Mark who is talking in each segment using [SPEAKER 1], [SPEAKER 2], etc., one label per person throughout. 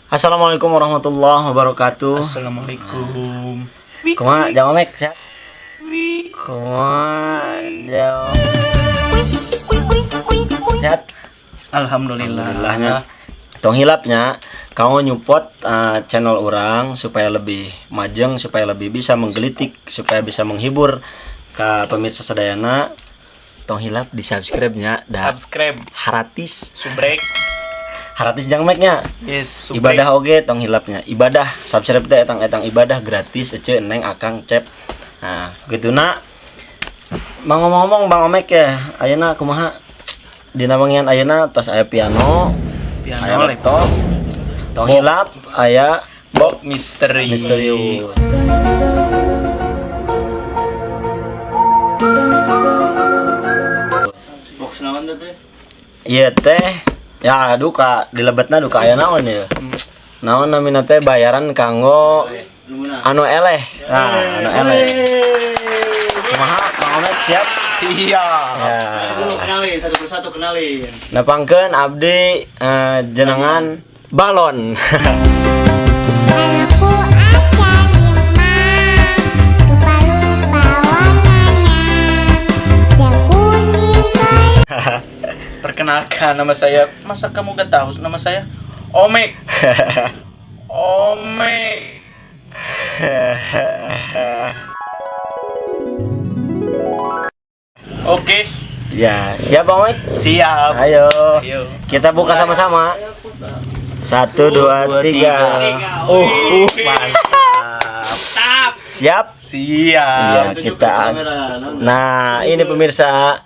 [SPEAKER 1] Assalamualaikum warahmatullahi wabarakatuh.
[SPEAKER 2] Assalamualaikum.
[SPEAKER 1] Kumaha jawab mek sia? Kumaha jawab? Sehat?
[SPEAKER 2] Alhamdulillahnya.
[SPEAKER 1] Tong hilapnya kamu nyupot channel orang supaya lebih majeng, supaya lebih bisa menggelitik, supaya bisa menghibur ke pemirsa sadayana. Tong hilap di subscribe-nya dah.
[SPEAKER 2] Subscribe.
[SPEAKER 1] Haratis.
[SPEAKER 2] Subrek.
[SPEAKER 1] Haratis jang meknya.
[SPEAKER 2] Yes, subrek.
[SPEAKER 1] Ibadah oge tong hilapnya. Ibadah subscribe teh etang ibadah gratis ece neng akang cep. Nah, gituna. Mang ngomong-ngomong Bang Omek ya, ayeuna kumaha? Dina wengian ayeuna tos aya piano, aya laptop, tong hilap, aya box
[SPEAKER 2] Misteri.
[SPEAKER 1] misterius.
[SPEAKER 2] Box naon teh?
[SPEAKER 1] Iya teh, ya duka dilebetna duka aya naon ya. Naon namina teh bayaran kanggo anu eleh. Nah, anu eleh. Kumaha Bang Omek siap?
[SPEAKER 2] Siap.
[SPEAKER 1] Ya.
[SPEAKER 2] Kenalin satu persatu kenalin.
[SPEAKER 1] Nepangkeun abdi jenengan balon.
[SPEAKER 3] Anakku aja lima, lupa-lupa warnanya, yang kuning kayak
[SPEAKER 2] Perkenalkan, nama saya. Masa kamu gak tahu nama saya? Omek. Omek. Oke,
[SPEAKER 1] Ya, siap Bang Omek?
[SPEAKER 2] siap.
[SPEAKER 1] Ayo.
[SPEAKER 2] Ayo.
[SPEAKER 1] Kita buka sama-sama. 1 2 3. Mantap. Siap?
[SPEAKER 2] Siap.
[SPEAKER 1] Iya, kita. Nah, ini pemirsa.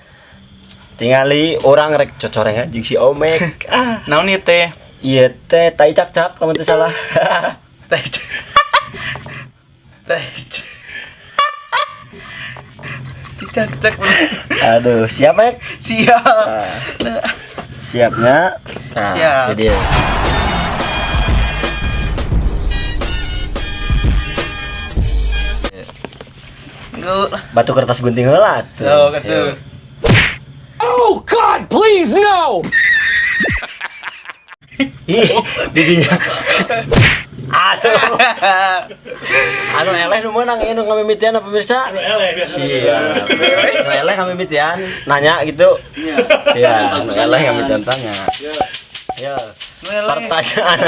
[SPEAKER 1] Tingali orang rek cocoreng jeung si Omek.
[SPEAKER 2] Naon ieu teh?
[SPEAKER 1] Iya teh tai cak-cak lamun teu salah.
[SPEAKER 2] Teh. Teh. Cek.
[SPEAKER 1] Aduh, siap Mek?
[SPEAKER 2] Siap.
[SPEAKER 1] Siapnya. Nah,
[SPEAKER 2] Siap.
[SPEAKER 1] jadi batu kertas gunting heula tuh.
[SPEAKER 2] Oh, gitu.
[SPEAKER 4] Oh God, please no!
[SPEAKER 1] Ih, didinya. Aduh. Anu eleh nu meunang ieu nu ngamimitian pemirsa. Anu eleh biasa. Siap. Anu eleh ngamimitian nanya gitu. Iya, anu eleh ngamimitian tanya. Ya. Pertanyaan.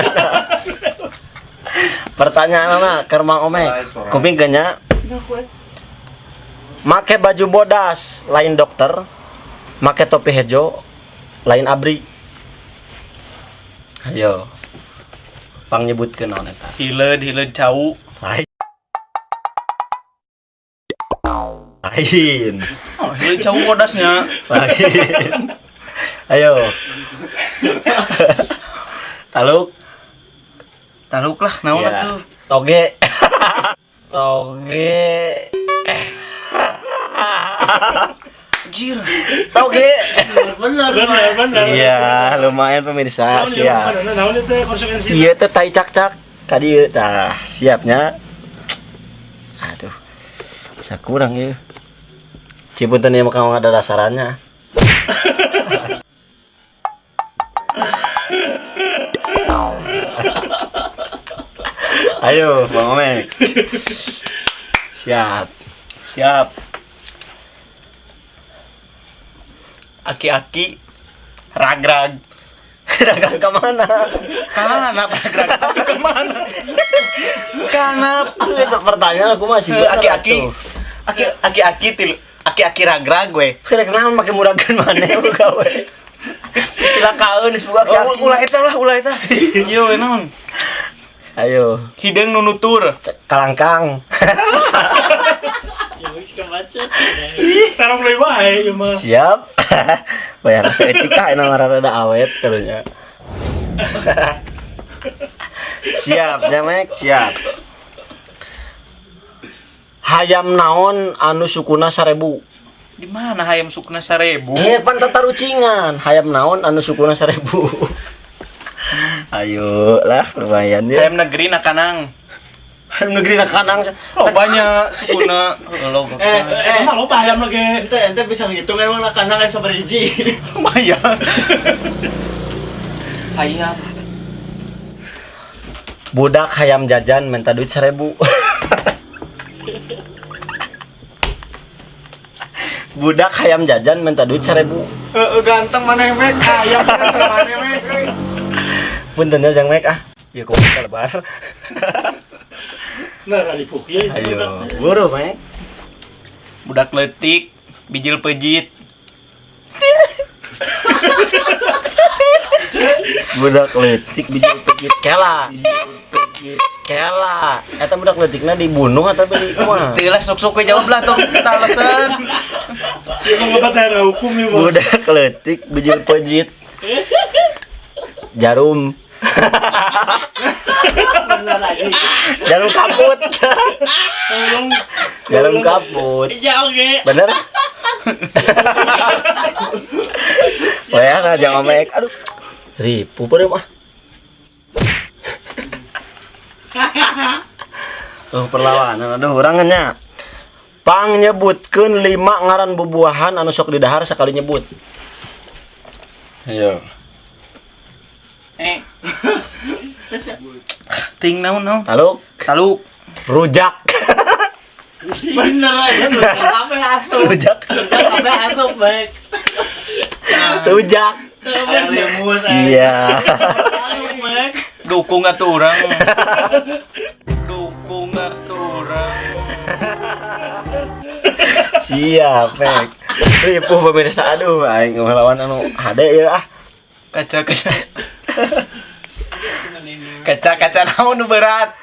[SPEAKER 1] Pertanyaan mah keur Mang Omek. Kuping nya. Make baju bodas lain dokter, make topi hejo lain abri. Ayo. Pang nyebutkeun naon eta?
[SPEAKER 2] Hileud cau.
[SPEAKER 1] Lain. Lain.
[SPEAKER 2] Oh, hileud cau bodasnya.
[SPEAKER 1] Lain. Ayo. Taluk.
[SPEAKER 2] Taluk lah, naon
[SPEAKER 1] Ya.
[SPEAKER 2] atuh?
[SPEAKER 1] Toge. Toge.
[SPEAKER 2] Anjir.
[SPEAKER 1] Toge.
[SPEAKER 5] Benar.
[SPEAKER 1] Iya, lumayan pemirsa. Siap.
[SPEAKER 5] Naon itu konsekuensi?
[SPEAKER 1] Iya teh tai cak-cak ka dieu tah siapnya. Aduh. Bisa kurang ya. Cipunten ieu mah kamu ada dasarannya. Ayo, Bang Omek. Siap.
[SPEAKER 2] Siap. Aki-aki ragrag.
[SPEAKER 1] Dagang ke mana?
[SPEAKER 2] Kanap ragrag itu kemana? Kanap.
[SPEAKER 1] Itu pertanyaan aku masih
[SPEAKER 2] Aki-aki. Aki-aki ragrag we.
[SPEAKER 1] Kira kenapa make muragan mana lu gawe? Cilakaeun geus buka aki-aki.
[SPEAKER 2] Ulah eta. Yo, naon?
[SPEAKER 1] Ayo,
[SPEAKER 2] Hideng nu nutur.
[SPEAKER 1] kalangkang.
[SPEAKER 5] Ya wis kebaca. Tarong deui wae ieu mah.
[SPEAKER 1] Siap. Bayar rasa etika enak rada awet karunya. Siap, Jamek, siap. Hayam naon anu sukuna 1000?
[SPEAKER 2] Di mana hayam sukuna 1000?
[SPEAKER 1] Iya, pan tatarucingan. Hayam naon anu sukuna 1000? Ayo lah, lumayan ya.
[SPEAKER 2] Hayam negeri nakanang.
[SPEAKER 1] Hayam negeri nak kanang.
[SPEAKER 2] Oh, banyak sukuna. Lo
[SPEAKER 5] Emang lo paham lagi. Ente bisa ngitung emang nak kandang aya sabariji.
[SPEAKER 2] lumayan. Hayam.
[SPEAKER 1] Budak hayam jajan minta duit 1000. Budak hayam jajan minta duit 1000.
[SPEAKER 5] Ganteng mana mek ayam mana mek.
[SPEAKER 1] Puntennya jang mek ah. Ya kok lebar.
[SPEAKER 5] Nah, dipuk ya.
[SPEAKER 1] Ayo, buru mek.
[SPEAKER 2] Budak letik, bijil pejit.
[SPEAKER 1] Budak letik bijil pejit kela. Kela. Eta budak letikna dibunuh atau di kumaha?
[SPEAKER 2] Teu lah sok-sok we jawab lah tong kita alasan.
[SPEAKER 5] Siapa ngobat daerah hukum ya, Bang?
[SPEAKER 1] Budak letik bijil pejit. Jarum.
[SPEAKER 5] Benar lagi.
[SPEAKER 1] Jarum kaput.
[SPEAKER 5] Tolong.
[SPEAKER 1] Jarum kaput.
[SPEAKER 5] Ya oke.
[SPEAKER 1] Bener? Wah, nah jangan mek. Aduh. Ripu pada mah. Oh, perlawanan. Aduh, urangannya. Pang nyebutkeun 5 ngaran bubuahan anu sok didahar sakali nyebut. Ayo.
[SPEAKER 2] Ting naon.
[SPEAKER 1] Taluk,
[SPEAKER 2] Taluk.
[SPEAKER 1] rujak.
[SPEAKER 5] Bener aja. Sampai asup.
[SPEAKER 1] Rujak.
[SPEAKER 5] Sampai asup baik.
[SPEAKER 1] Rujak. Sia.
[SPEAKER 5] Asup baik.
[SPEAKER 2] Dukung atuh urang. Dukung atuh urang.
[SPEAKER 1] Siap, Mek. Ripu pemirsa, aduh, aing ngelawan anu hade ya ah.
[SPEAKER 2] Kaca-kaca. Kaca-kaca naon nu berat.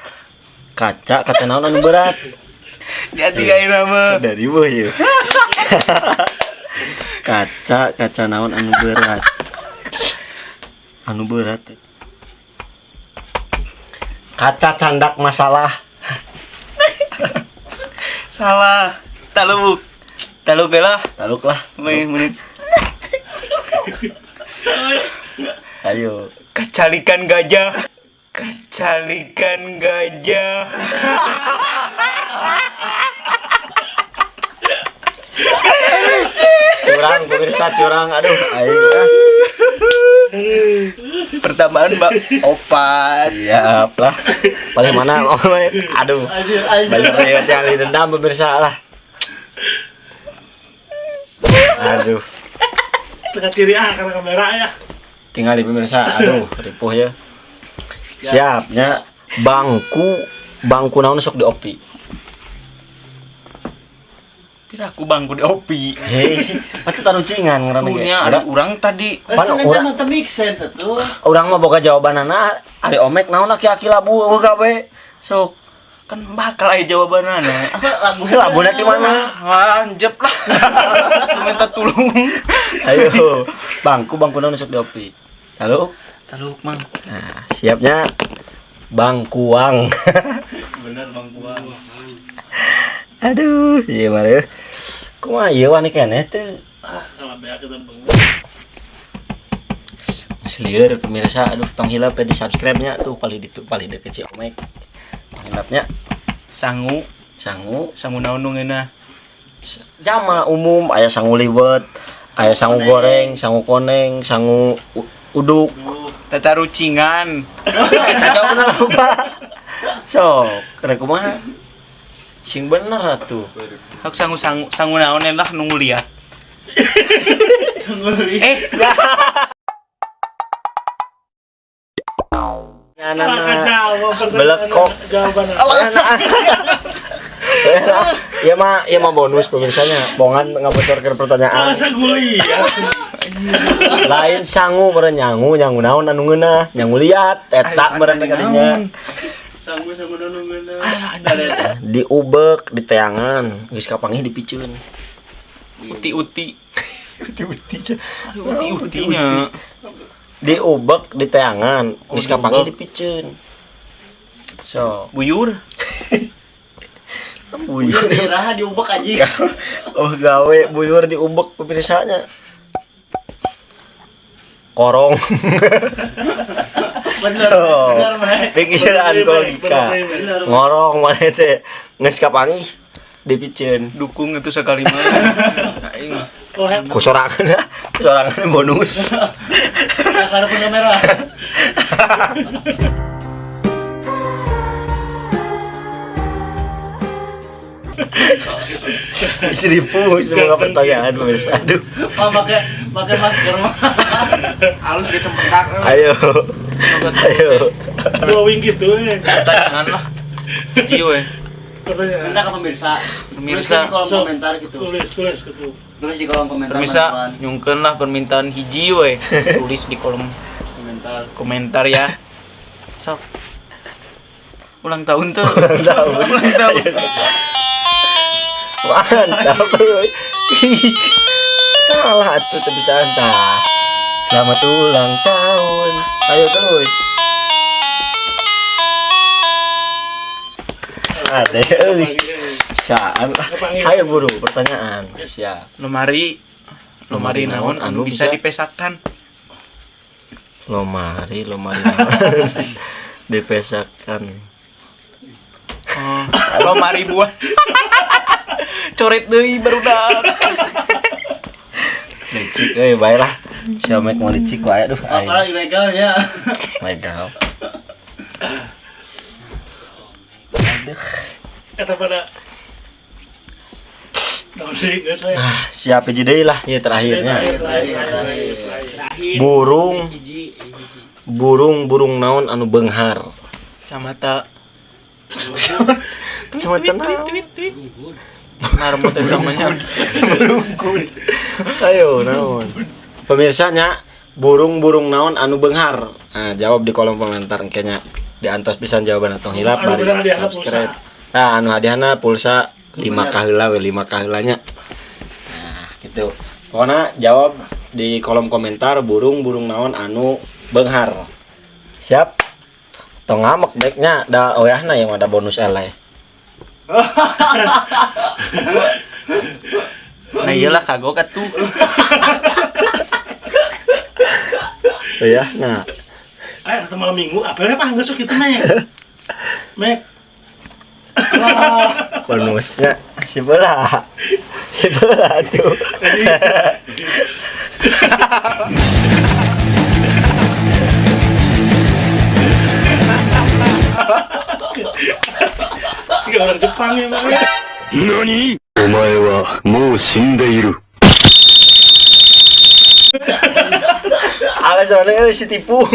[SPEAKER 1] Kaca naon anu berat.
[SPEAKER 2] Jadi ayeuna mah.
[SPEAKER 1] Dari weuh ieu. Kaca naon anu berat. Anu berat. Kaca candak masalah.
[SPEAKER 2] Salah. Taluk. Taluk lah.
[SPEAKER 1] Taluk lah.
[SPEAKER 2] Menit.
[SPEAKER 1] Ayo.
[SPEAKER 2] Kacalikan gajah. Kacalikan gajah.
[SPEAKER 1] Curang pemirsa, curang. Aduh, aing ah.
[SPEAKER 2] Pertambahan Mbak opat.
[SPEAKER 1] Siap lah. Paling mana? Oh, aduh. Banyak banget yang dendam pemirsa lah. Aduh.
[SPEAKER 5] Tengah ciri karena kamera ya.
[SPEAKER 1] Tinggal di pemirsa. Aduh, ripuh ya. Siapnya bangku naon sok diopi.
[SPEAKER 2] Piraku bangku di opi.
[SPEAKER 1] Hei, pasti tarucingan ngaran ge.
[SPEAKER 2] Tuhnya ada urang tadi.
[SPEAKER 1] Pan urang
[SPEAKER 5] Kan make sense atuh.
[SPEAKER 1] urang mah boga jawabanana ari omek naon aki-aki labu gawe. Sok
[SPEAKER 2] Kan bakal aya jawabanana.
[SPEAKER 1] labuna di mana?
[SPEAKER 2] Anjep lah. Minta tolong.
[SPEAKER 1] Ayo, bangku naon sok diopi. Halo?
[SPEAKER 2] Taluk mang.
[SPEAKER 1] Nah, siapnya bangkuang.
[SPEAKER 5] Bener Bang Buang.
[SPEAKER 1] Aduh, iya mah. Kumaha ieu wani keneh teh?
[SPEAKER 5] Kalau beak kita bangun.
[SPEAKER 1] Selieur pemirsa, aduh tong hilap di subscribe-nya tuh paling deket si Omek. Hilapnya
[SPEAKER 2] Sangu naon nu ngeunah.
[SPEAKER 1] jama umum aya sangu liwet, aya sangu goreng, sangu koneng, sangu uduk.
[SPEAKER 2] Tatarucingan.
[SPEAKER 1] Eta jawabanna loba. Sok, kena kumaha? Sing bener atuh.
[SPEAKER 2] Hak sangu naon lah nu liat.
[SPEAKER 1] Belekok.
[SPEAKER 5] Jawaban.
[SPEAKER 1] Iya mah bonus pemirsanya. Bongan ngabocorkeun pertanyaan.
[SPEAKER 5] Alasan gue iya.
[SPEAKER 1] Lain sangu meureun nyangu naon anu ngeunah, nyangu liat eta meureun kadinya.
[SPEAKER 5] Sanggu nungguin.
[SPEAKER 1] Diubek di teangan, geus kapanggih dipikeun.
[SPEAKER 2] Uti-uti.
[SPEAKER 1] Uti-utinya. Diubek di teangan, geus kapanggih dipikeun. So,
[SPEAKER 2] Buyur.
[SPEAKER 1] buyur.
[SPEAKER 5] Iraha diubek aja.
[SPEAKER 1] Oh, gawe buyur diubek pemirsanya. Korong.
[SPEAKER 5] Bener.
[SPEAKER 1] So,
[SPEAKER 5] Bener, Mek.
[SPEAKER 1] pikiran logika.
[SPEAKER 5] Bener.
[SPEAKER 1] Ngorong mana teh geus kapanggih dipikeun.
[SPEAKER 2] Dukung itu sekali mah. Aing.
[SPEAKER 5] Oh, hem.
[SPEAKER 1] Ku sorangan bonus.
[SPEAKER 5] Karena punya merah.
[SPEAKER 1] Seribu semoga pertanyaan pemirsa. Aduh.
[SPEAKER 5] Oh, pakai masker mah.
[SPEAKER 2] Halus dia cempetak.
[SPEAKER 1] Ayo. Ayo.
[SPEAKER 5] Drawing gitu
[SPEAKER 2] Pertanyaan lah. Jiwe.
[SPEAKER 5] Pertanyaan.
[SPEAKER 6] Minta ke pemirsa.
[SPEAKER 2] Pemirsa.
[SPEAKER 6] Tulis di kolom komentar gitu.
[SPEAKER 5] Tulis gitu.
[SPEAKER 6] Tulis di kolom komentar.
[SPEAKER 2] Permisa,
[SPEAKER 6] teman-teman.
[SPEAKER 2] nyungkeun lah permintaan hiji we. Tulis di kolom komentar ya. Sok. Ulang tahun tuh. Ulang tahun.
[SPEAKER 1] Mantap. Salah tuh bisa entah. Selamat ulang tahun. Ayo tuh. Ada euy. Salah. Ayo buru pertanyaan. Siap.
[SPEAKER 2] Lemari naon anu bisa dipesakan.
[SPEAKER 1] Lomari dipesakan.
[SPEAKER 2] Oh, lemari buah. Coret deui barudak.
[SPEAKER 1] Licik euy bae lah. Xiaomi mau licik wae aduh.
[SPEAKER 5] Apalah ilegal ya.
[SPEAKER 1] Legal. Aduh.
[SPEAKER 5] Kata pada Dodi, nggak saya.
[SPEAKER 1] Siap hiji deui lah ya terakhirnya.
[SPEAKER 5] Terakhir.
[SPEAKER 1] Burung naon anu beunghar.
[SPEAKER 2] Kacamata.
[SPEAKER 1] Kacamata naon?
[SPEAKER 2] Marmut eta mah nya.
[SPEAKER 1] Ayo naon. Pemirsanya burung naon anu beunghar. Nah, jawab di kolom komentar engkenya. Diantos pisan jawaban atau hilap
[SPEAKER 5] Anu
[SPEAKER 1] bari
[SPEAKER 5] beunghar hadiahna
[SPEAKER 1] subscribe. Nah, anu hadiahna pulsa 5 kaheula we 5 kaheulanya. Nah, gitu. Pokoknya jawab di kolom komentar burung naon anu beunghar. Siap? Tong ngamek baiknya da oyahna yang ada bonus eleh.
[SPEAKER 2] Nah iyalah kagok atuh.
[SPEAKER 1] Oyahna.
[SPEAKER 5] Ayo atau malam minggu, apalnya pak nggak suka itu Mek.
[SPEAKER 1] Bonusnya sebelah tuh.
[SPEAKER 5] Tiga orang Jepang ya Mek.
[SPEAKER 4] 何お前はもう死んでいる。
[SPEAKER 1] Alasannya si tipung.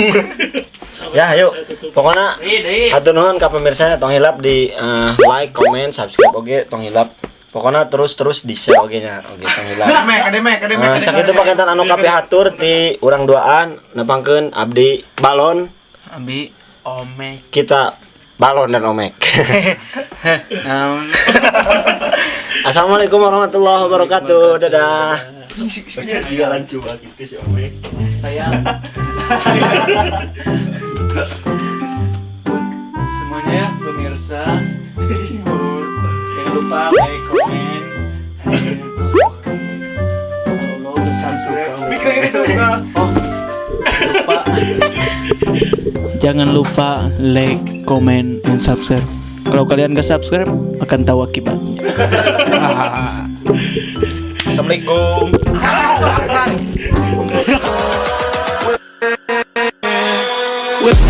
[SPEAKER 1] Ya, ayo. Pokoknya atur nuhun ka pemirsa tong hilap di like, comment, subscribe oge tong hilap. Pokoknya terus di share oge nya. Oge tong hilap.
[SPEAKER 2] Mek.
[SPEAKER 1] Sakitu paketan anu kabeh hatur ti urang duaan nepangkeun abdi balon
[SPEAKER 2] Abi omek.
[SPEAKER 1] kita balon dan omek.
[SPEAKER 2] Naon?
[SPEAKER 1] Assalamualaikum warahmatullahi wabarakatuh. Dadah.
[SPEAKER 5] Jalan coba gitu sih Mek.
[SPEAKER 2] Saya semuanya ya pemirsa, jangan lupa like, comment, and follow dan subscribe. Jangan lupa like, comment, and subscribe. Kalau kalian gak subscribe, akan tahu akibatnya. Assalamualaikum.
[SPEAKER 7] With